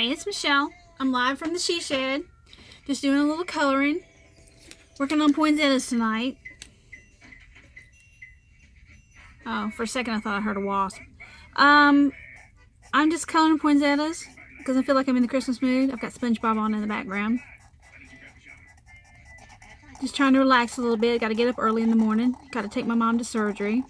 Hi, it's Michelle. I'm live from the she shed. Just doing a little coloring. Working on poinsettias tonight. Oh, for a second I thought I heard a wasp. I'm just coloring poinsettias because I feel like I'm in the Christmas mood. I've got SpongeBob on in the background. Just trying to relax a little bit. Got to get up early in the morning. Got to take my mom to surgery.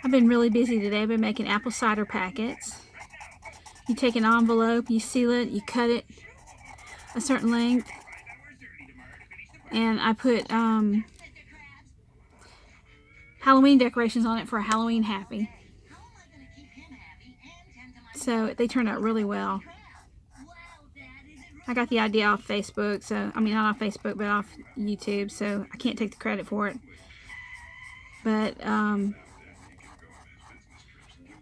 I've been really busy today. I've been making apple cider packets. You take an envelope, you seal it, you cut it a certain length, and I put Halloween decorations on it for a Halloween happy. So they turned out really well. I got the idea off Facebook, so I mean not off Facebook, but off YouTube, so I can't take the credit for it. But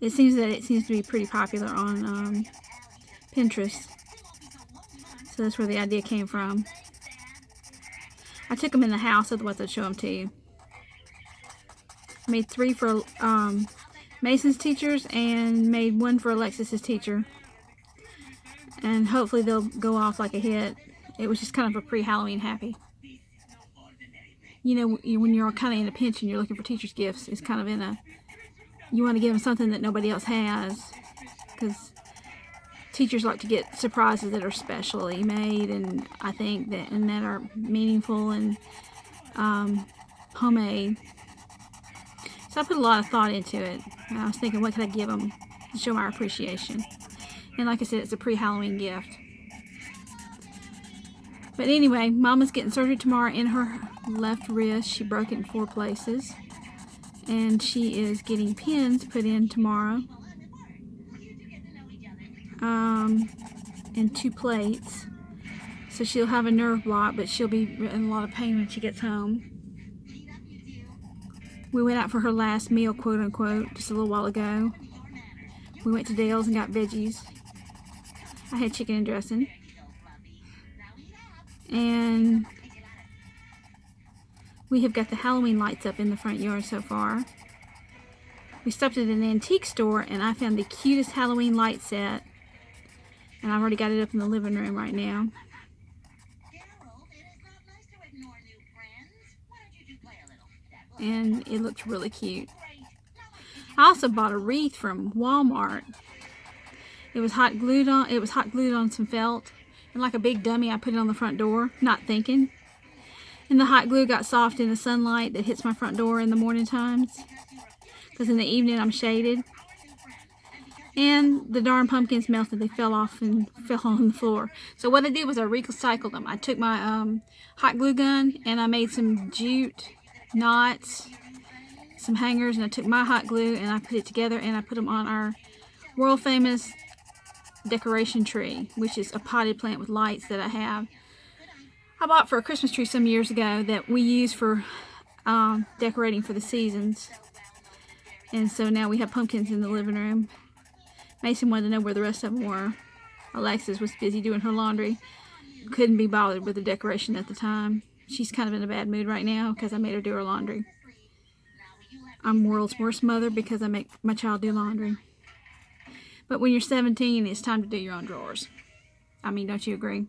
it seems to be pretty popular on Pinterest. So that's where the idea came from. I took them in the house, otherwise I'd show them to you. I made 3 for Mason's teachers and made 1 for Alexis's teacher. And hopefully they'll go off like a hit. It was just kind of a pre-Halloween happy. You know, when you're kind of in a pinch and you're looking for teacher's gifts, it's kind of in a... You want to give them something that nobody else has. Because teachers like to get surprises that are specially made, and I think that are meaningful and homemade. So I put a lot of thought into it. And I was thinking, what could I give them to show my appreciation? And like I said, it's a pre-Halloween gift. But anyway, Mama's getting surgery tomorrow in her left wrist. She broke it in 4 places. And she is getting pins put in tomorrow. And 2 plates. So she'll have a nerve block, but she'll be in a lot of pain when she gets home. We went out for her last meal, quote unquote, just a little while ago. We went to Dale's and got veggies. I had chicken and dressing. And we have got the Halloween lights up in the front yard so far. We stopped at an antique store and I found the cutest Halloween light set. And I've already got it up in the living room right now. And it looks really cute. I also bought a wreath from Walmart. It was hot glued on some felt, and like a big dummy I put it on the front door, not thinking. And the hot glue got soft in the sunlight that hits my front door in the morning times, because in the evening I'm shaded. And the darn pumpkins melted. They fell off and fell on the floor. So what I did was I recycled them. I took my hot glue gun and I made some jute knots, some hangers, and I took my hot glue and I put it together and I put them on our world famous decoration tree, which is a potted plant with lights that I have. I bought for a Christmas tree some years ago that we use for decorating for the seasons. And so now we have pumpkins in the living room. Mason wanted to know where the rest of them were. Alexis was busy doing her laundry. Couldn't be bothered with the decoration at the time. She's kind of in a bad mood right now because I made her do her laundry. I'm world's worst mother because I make my child do laundry. But when you're 17, it's time to do your own drawers. I mean, don't you agree?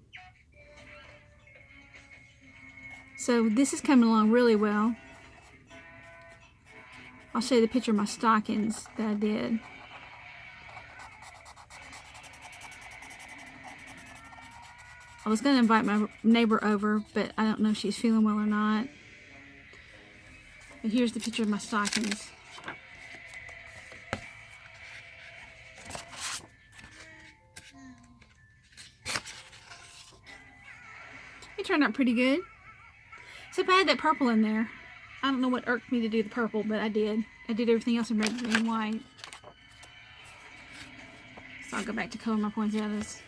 So this is coming along really well. I'll show you the picture of my stockings that I did. I was going to invite my neighbor over, but I don't know if she's feeling well or not. But here's the picture of my stockings. It turned out pretty good. Except I had that purple in there. I don't know what irked me to do the purple, but I did. I did everything else in red, green, and white. So I'll go back to color my poinsettias.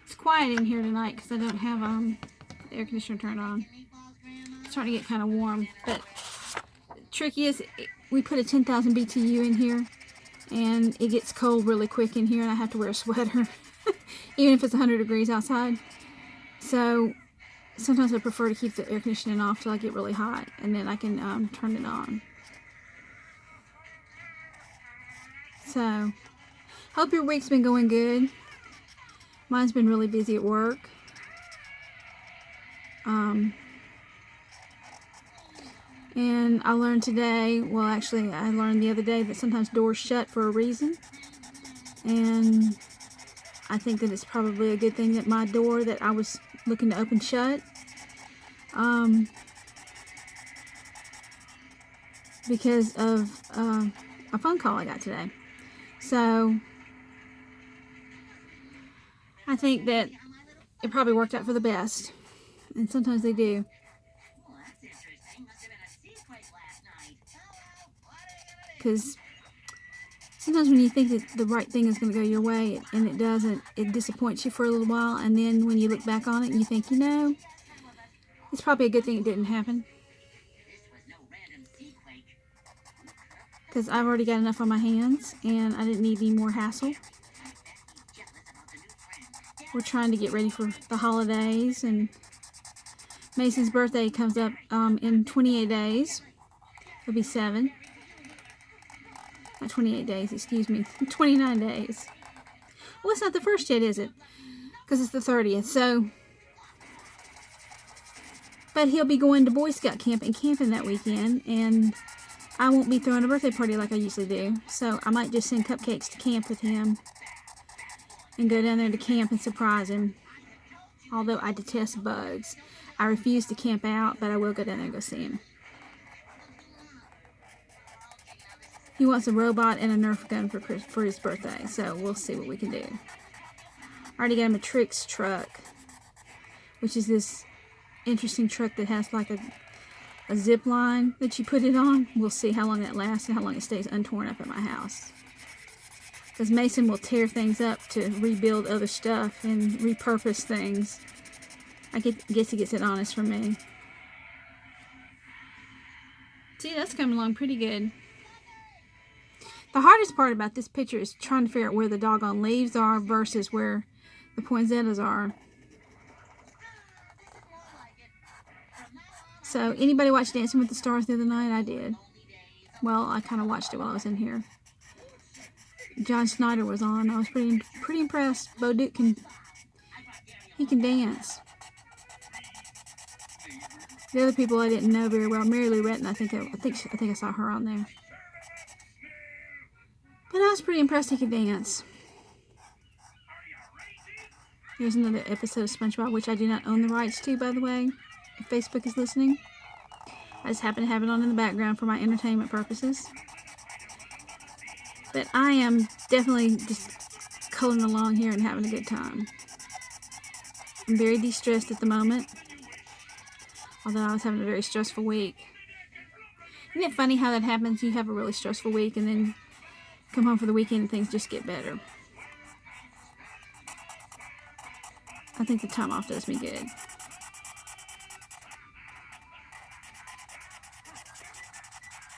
It's quiet in here tonight because I don't have the air conditioner turned on. It's starting to get kind of warm. But the trick is, we put a 10,000 BTU in here, and it gets cold really quick in here, and I have to wear a sweater, even if it's 100 degrees outside. So Sometimes I prefer to keep the air conditioning off till I get really hot, and then I can turn it on. So, hope your week's been going good. Mine's been really busy at work. And I learned today, well actually I learned the other day, that sometimes doors shut for a reason. And I think that it's probably a good thing that my door that I was looking to open shut. Because of a phone call I got today. So I think that it probably worked out for the best. And sometimes they do. Because sometimes when you think that the right thing is going to go your way and it doesn't, it disappoints you for a little while, and then when you look back on it, you think, you know, it's probably a good thing it didn't happen. Because I've already got enough on my hands and I didn't need any more hassle. We're trying to get ready for the holidays, and Mason's birthday comes up in 28 days. It'll be 7. Not 28 days, excuse me. 29 days. Well, it's not the first yet, is it? Because it's the 30th. So, but he'll be going to Boy Scout camp and camping that weekend, and I won't be throwing a birthday party like I usually do. So I might just send cupcakes to camp with him and go down there to camp and surprise him. Although I detest bugs, I refuse to camp out, but I will go down there and go see him. He wants a robot and a Nerf gun for his birthday, so we'll see what we can do. I already got him a Trix truck, which is this interesting truck that has like a zip line that you put it on. We'll see how long that lasts and how long it stays untorn up at my house. Because Mason will tear things up to rebuild other stuff and repurpose things. I guess he gets it honest from me. See, that's coming along pretty good. The hardest part about this picture is trying to figure out where the doggone leaves are versus where the poinsettias are. So, anybody watch Dancing with the Stars the other night? I did. Well, I kind of watched it while I was in here. John Snyder was on. I was pretty impressed. Bo Duke can dance. The other people I didn't know very well. Mary Lou Retton, I think I saw her on there. But I was pretty impressed he could dance. Here's another episode of SpongeBob, which I do not own the rights to, by the way, if Facebook is listening. I just happen to have it on in the background for my entertainment purposes. But I am definitely just culling along here and having a good time. I'm very de-stressed at the moment, although I was having a very stressful week. Isn't it funny how that happens? You have a really stressful week and then come home for the weekend and things just get better. I think the time off does me good.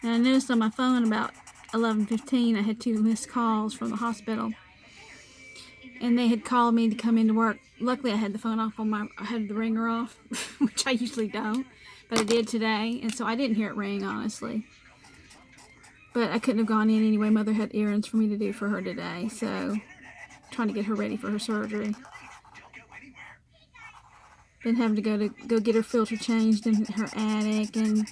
And I noticed on my phone about 11:15 I had 2 missed calls from the hospital. And they had called me to come into work. Luckily I had the phone off I had the ringer off, which I usually don't. But I did today, and so I didn't hear it ring, honestly. But I couldn't have gone in anyway. Mother had errands for me to do for her today, so trying to get her ready for her surgery. Been having to go get her filter changed in her attic, and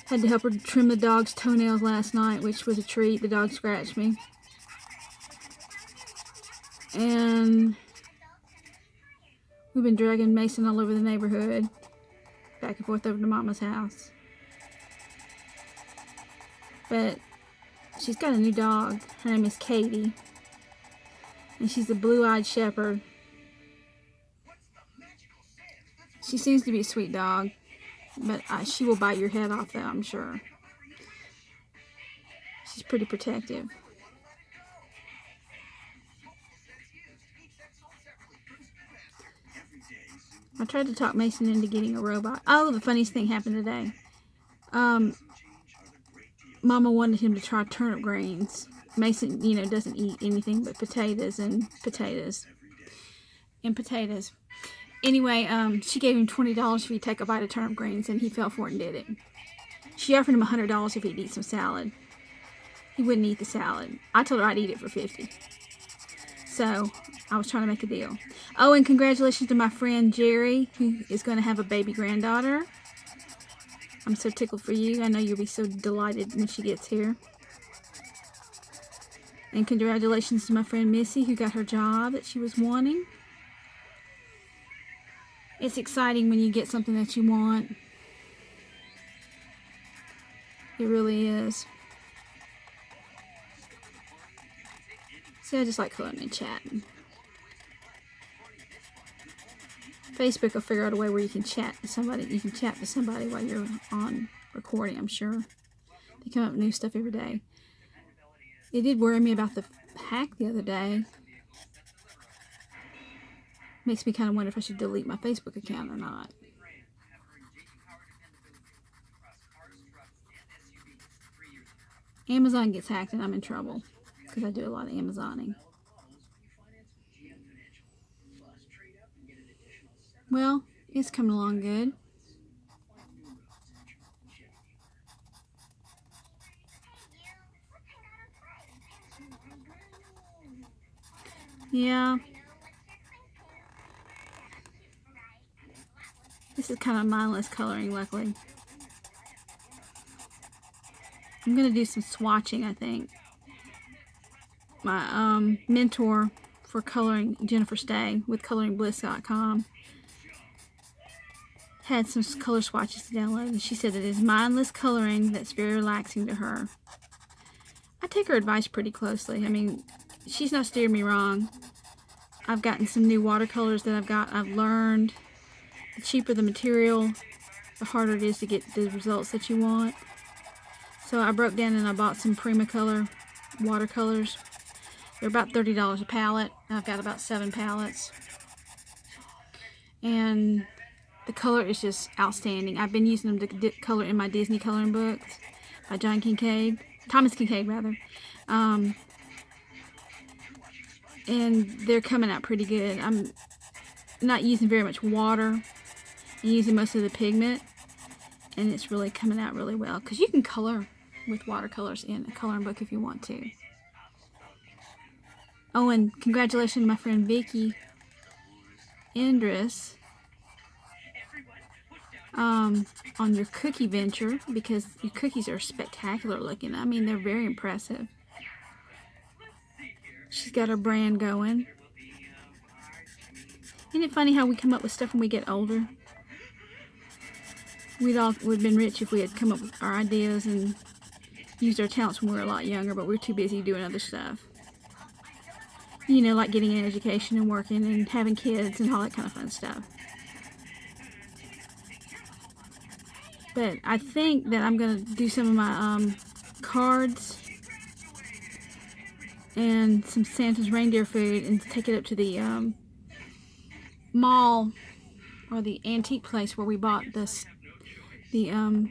had to help her trim the dog's toenails last night, which was a treat. The dog scratched me. And we've been dragging Mason all over the neighborhood, back and forth over to Mama's house. But she's got a new dog. Her name is Katie. And she's a blue-eyed shepherd. She seems to be a sweet dog. But she will bite your head off, though, I'm sure. She's pretty protective. I tried to talk Mason into getting a robot. Oh, the funniest thing happened today. Mama wanted him to try turnip greens. Mason, doesn't eat anything but potatoes and potatoes. And potatoes. Anyway, she gave him $20 if he'd take a bite of turnip greens, and he fell for it and did it. She offered him $100 if he'd eat some salad. He wouldn't eat the salad. I told her I'd eat it for $50. So I was trying to make a deal. Oh, and congratulations to my friend Jerry, who is going to have a baby granddaughter. I'm so tickled for you. I know you'll be so delighted when she gets here. And congratulations to my friend Missy, who got her job that she was wanting. It's exciting when you get something that you want. It really is. See, I just like coloring and chatting. Facebook will figure out a way where you can chat to somebody. You can chat to somebody while you're on recording, I'm sure. They come up with new stuff every day. It did worry me about the hack the other day. Makes me kind of wonder if I should delete my Facebook account or not. Amazon gets hacked and I'm in trouble because I do a lot of Amazoning. Well, it's coming along good. Yeah. This is kind of mindless coloring, luckily. I'm going to do some swatching, I think. My mentor for coloring, Jennifer Stay, with coloringbliss.com, had some color swatches to download, and she said it is mindless coloring that's very relaxing to her. I take her advice pretty closely. I mean, she's not steering me wrong. I've gotten some new watercolors that I've learned. The cheaper the material, the harder it is to get the results that you want. So I broke down and I bought some Primacolor watercolors. They're about $30 a palette. I've got about 7 palettes. And the color is just outstanding. I've been using them to color in my Disney coloring books by Thomas Kincaid rather. And they're coming out pretty good. I'm not using very much water. I'm using most of the pigment, and it's really coming out really well, because you can color with watercolors in a coloring book if you want to. Oh, and congratulations to my friend Vicky Indris on your cookie venture, because your cookies are spectacular looking. I mean, they're very impressive. She's got her brand going. Isn't it funny how we come up with stuff when we get older? We'd have been rich if we had come up with our ideas and used our talents when we were a lot younger, but we're too busy doing other stuff. You know, like getting an education and working and having kids and all that kind of fun stuff. But I think that I'm going to do some of my cards and some Santa's reindeer food and take it up to the mall or the antique place where we bought the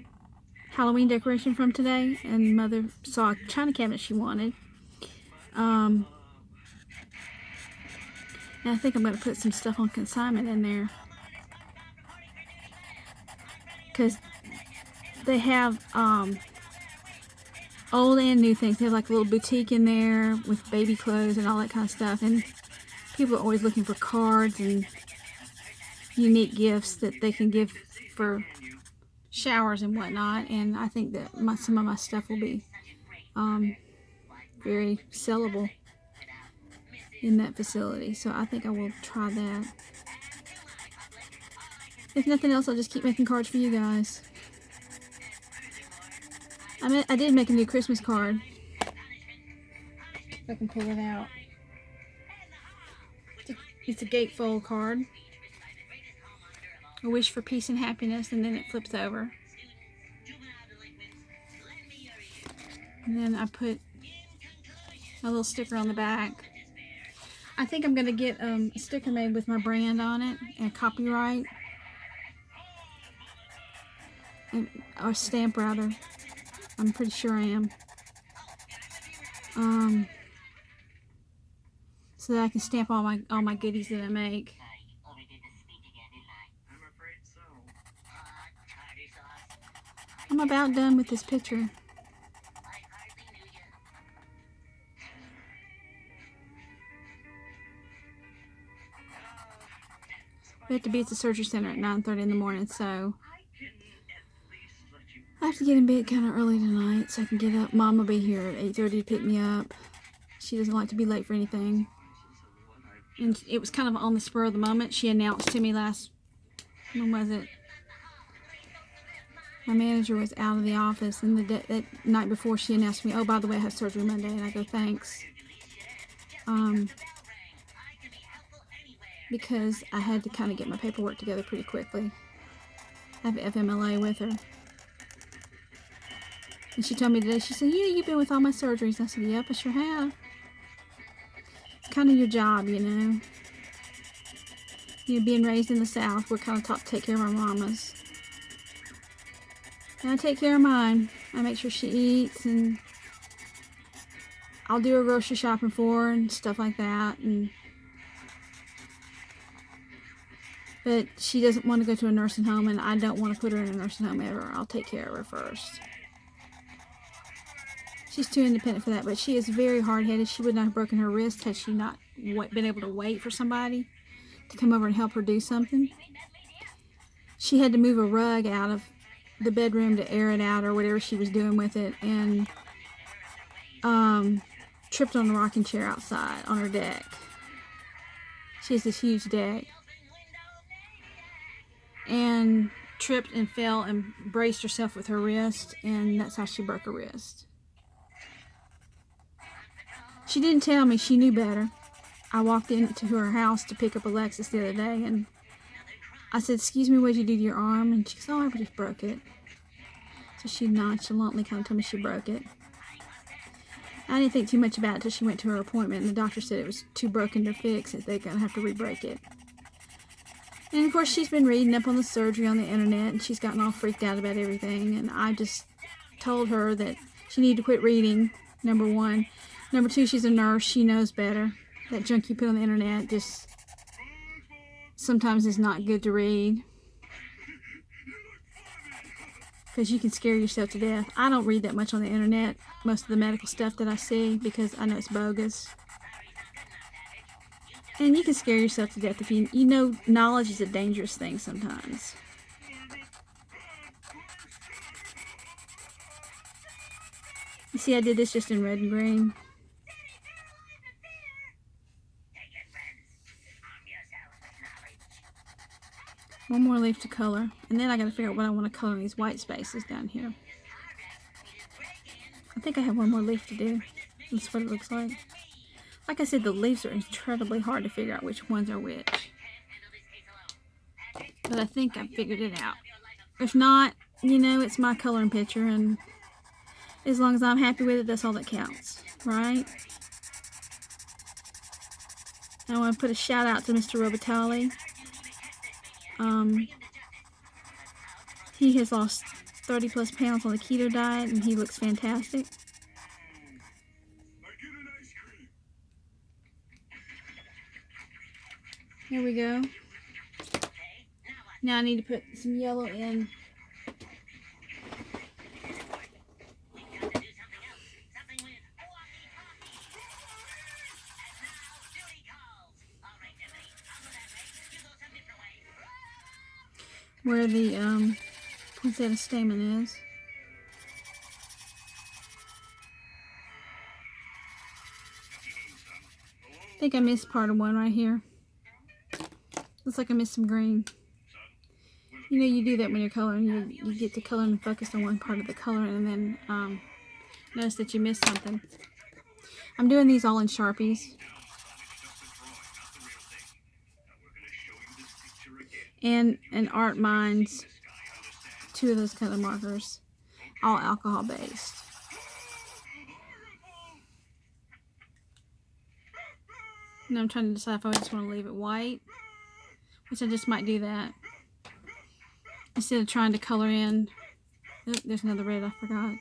Halloween decoration from today, and Mother saw a china cabinet she wanted. And I think I'm going to put some stuff on consignment in there, because they have old and new things. They have like a little boutique in there with baby clothes and all that kind of stuff, and people are always looking for cards and unique gifts that they can give for showers and whatnot, and I think that some of my stuff will be very sellable in that facility, so I think I will try that. If nothing else, I'll just keep making cards for you guys. I did make a new Christmas card. If I can pull it out. It's a gatefold card. A wish for peace and happiness, and then it flips over. And then I put a little sticker on the back. I think I'm going to get a sticker made with my brand on it and copyright. Or stamp, rather. I'm pretty sure I am. So that I can stamp all my goodies that I make. I'm about done with this picture. We have to be at the surgery center at 9:30 in the morning, so I have to get in bed kind of early tonight so I can get up. Mom will be here at 8:30 to pick me up. She doesn't like to be late for anything. And it was kind of on the spur of the moment. She announced to me when was it? My manager was out of the office, and that night before she announced to me, oh, by the way, I have surgery Monday. And I go, thanks. Because I had to kind of get my paperwork together pretty quickly. I have FMLA with her. And she told me today, she said, yeah, you've been with all my surgeries. I said, yep, I sure have. It's kind of your job, you know. You know, being raised in the South, we're kind of taught to take care of our mamas. And I take care of mine. I make sure she eats, and I'll do her grocery shopping for her and stuff like that. But she doesn't want to go to a nursing home, and I don't want to put her in a nursing home ever. I'll take care of her first. She's too independent for that, but she is very hard-headed. She would not have broken her wrist had she not been able to wait for somebody to come over and help her do something. She had to move a rug out of the bedroom to air it out or whatever she was doing with it, and tripped on the rocking chair outside on her deck. She has this huge deck. And tripped and fell and braced herself with her wrist, and that's how she broke her wrist. She didn't tell me. She knew better. I walked into her house to pick up Alexis the other day, and I said, excuse me, what did you do to your arm? And she said, oh, I just broke it. So she nonchalantly kind of told me she broke it. I didn't think too much about it until she went to her appointment, and the doctor said it was too broken to fix, and they're going to have to re-break it. And of course, she's been reading up on the surgery on the internet, and she's gotten all freaked out about everything. And I just told her that she needed to quit reading, number one. Number two, she's a nurse. She knows better. That junk you put on the internet just sometimes is not good to read, because you can scare yourself to death. I don't read that much on the internet, most of the medical stuff that I see, because I know it's bogus. And you can scare yourself to death if you know knowledge is a dangerous thing sometimes. You see, I did this just in red and green. One more leaf to color, and then I gotta figure out what I want to color in these white spaces down here. I think I have one more leaf to do. That's what it looks like. Like I said, the leaves are incredibly hard to figure out which ones are which. But I think I figured it out. If not, you know, it's my coloring picture, and as long as I'm happy with it, that's all that counts, right? I want to put a shout out to Mr. Robitaille. He has lost 30 plus pounds on the keto diet, and he looks fantastic. Here we go. Now I need to put some yellow in. Where the poinsettia stamen is. I think I missed part of one right here. Looks like I missed some green. You know, you do that when you're coloring. You get to color and focus on one part of the color, and then notice that you missed something. I'm doing these all in Sharpies. And Art Minds, two of those color markers, all alcohol based. And I'm trying to decide if I just want to leave it white, which I just might do that, instead of trying to color in. Oh, there's another red I forgot.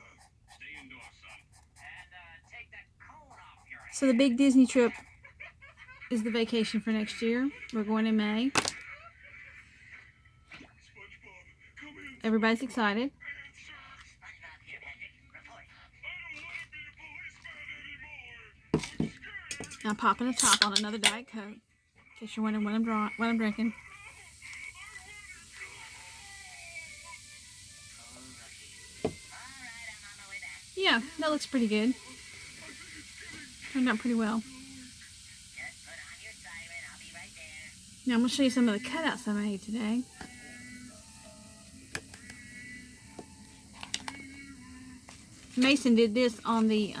So the big Disney trip is the vacation for next year. We're going in May. Everybody's excited. Now I'm popping the top on another Diet Coke, in case you're wondering what I'm drinking. Yeah, that looks pretty good. Turned out pretty well. Now I'm going to show you some of the cutouts I made today. Mason did this on the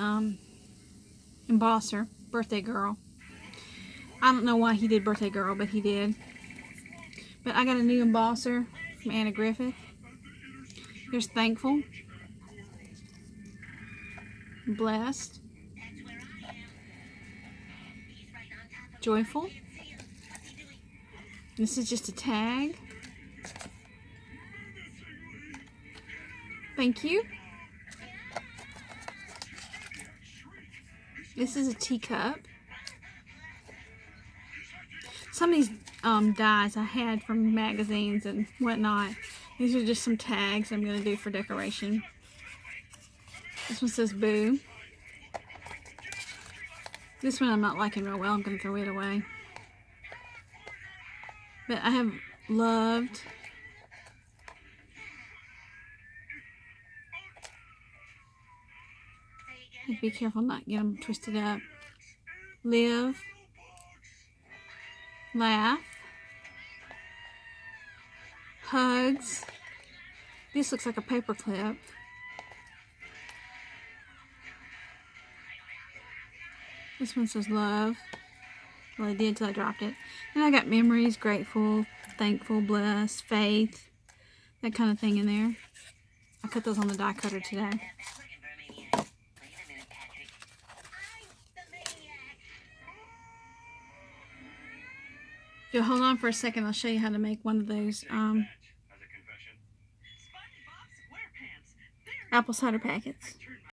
embosser, Birthday Girl. I don't know why he did Birthday Girl, but he did. But I got a new embosser from Anna Griffith. There's Thankful, Blessed, Joyful. This is just a tag. Thank you. This is a teacup. Some of these dies I had from magazines and whatnot. These are just some tags I'm going to do for decoration. This one says Boo. This one I'm not liking real well. I'm going to throw it away. But I have Loved. Be careful not to get them twisted up. Live. Laugh. Hugs. This looks like a paper clip. This one says Love. Well, it did until I dropped it. And I got Memories, Grateful, Thankful, Blessed, Faith, that kind of thing in there. I cut those on the die cutter today. If you'll hold on for a second, I'll show you how to make one of those apple cider packets.